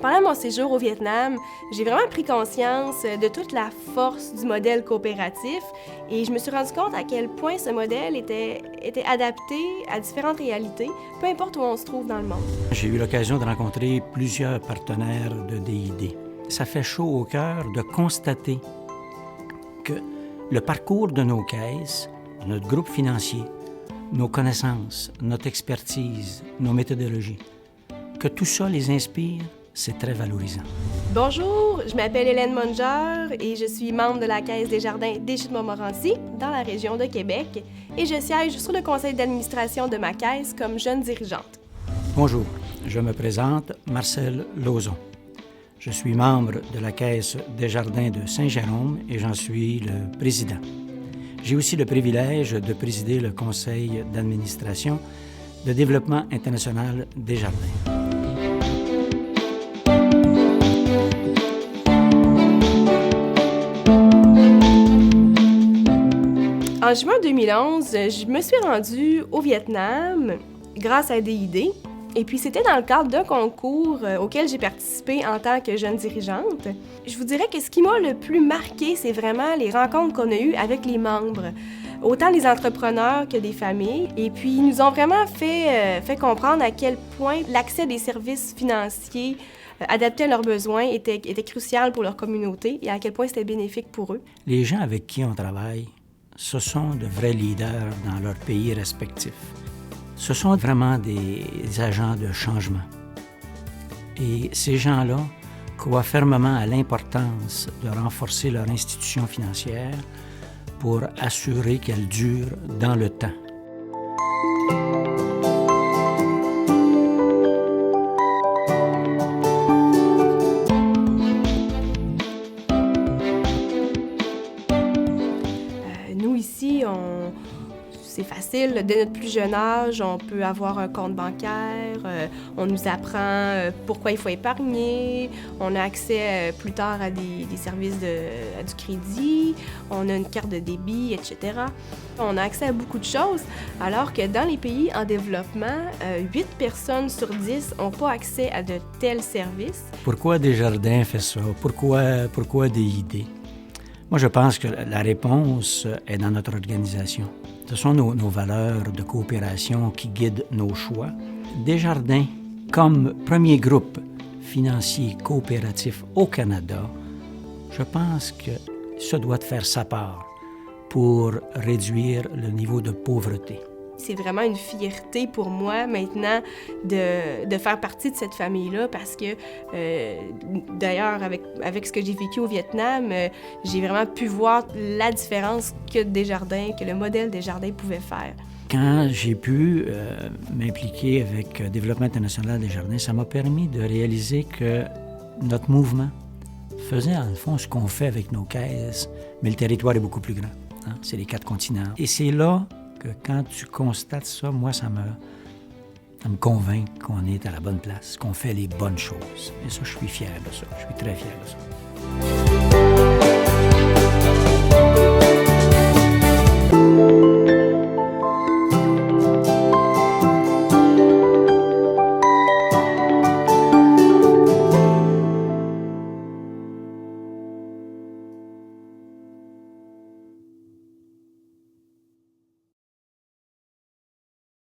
Pendant mon séjour au Vietnam, j'ai vraiment pris conscience de toute la force du modèle coopératif et je me suis rendu compte à quel point ce modèle était adapté à différentes réalités, peu importe où on se trouve dans le monde. J'ai eu l'occasion de rencontrer plusieurs partenaires de DID. Ça fait chaud au cœur de constater que le parcours de nos caisses, notre groupe financier, nos connaissances, notre expertise, nos méthodologies, que tout ça les inspire, c'est très valorisant. Bonjour, je m'appelle Hélène Monger et je suis membre de la Caisse des Jardins des Chutes-Montmorency dans la région de Québec et je siège sur le conseil d'administration de ma caisse comme jeune dirigeante. Bonjour, je me présente Marcel Lauzon. Je suis membre de la Caisse des Jardins de Saint-Jérôme et j'en suis le président. J'ai aussi le privilège de présider le conseil d'administration de développement international des Jardins. En juin 2011, je me suis rendue au Vietnam grâce à DID. Et puis, c'était dans le cadre d'un concours auquel j'ai participé en tant que jeune dirigeante. Je vous dirais que ce qui m'a le plus marqué, c'est vraiment les rencontres qu'on a eues avec les membres, autant les entrepreneurs que des familles. Et puis, ils nous ont vraiment fait comprendre à quel point l'accès des services financiers adaptés à leurs besoins était crucial pour leur communauté et à quel point c'était bénéfique pour eux. Les gens avec qui on travaille, ce sont de vrais leaders dans leurs pays respectifs. Ce sont vraiment des agents de changement. Et ces gens-là croient fermement à l'importance de renforcer leur institution financière pour assurer qu'elle dure dans le temps. Nous, ici, c'est facile. Dès notre plus jeune âge, on peut avoir un compte bancaire. On nous apprend pourquoi il faut épargner. On a accès plus tard à des services à du crédit. On a une carte de débit, etc. On a accès à beaucoup de choses, alors que dans les pays en développement, 8 personnes sur 10 n'ont pas accès à de tels services. Pourquoi Desjardins fait ça? Pourquoi DID? Moi, je pense que la réponse est dans notre organisation. Ce sont nos valeurs de coopération qui guident nos choix. Desjardins, comme premier groupe financier coopératif au Canada, je pense que ça doit faire sa part pour réduire le niveau de pauvreté. C'est vraiment une fierté pour moi maintenant de faire partie de cette famille-là parce que, d'ailleurs, avec ce que j'ai vécu au Vietnam, j'ai vraiment pu voir la différence que Desjardins, que le modèle Desjardins pouvait faire. Quand j'ai pu m'impliquer avec Développement international Desjardins, ça m'a permis de réaliser que notre mouvement faisait, en fond, ce qu'on fait avec nos caisses, mais le territoire est beaucoup plus grand. Hein? C'est les 4 continents. Et c'est là que quand tu constates ça, moi, ça me convainc qu'on est à la bonne place, qu'on fait les bonnes choses. Et ça, je suis fier de ça. Je suis très fier de ça.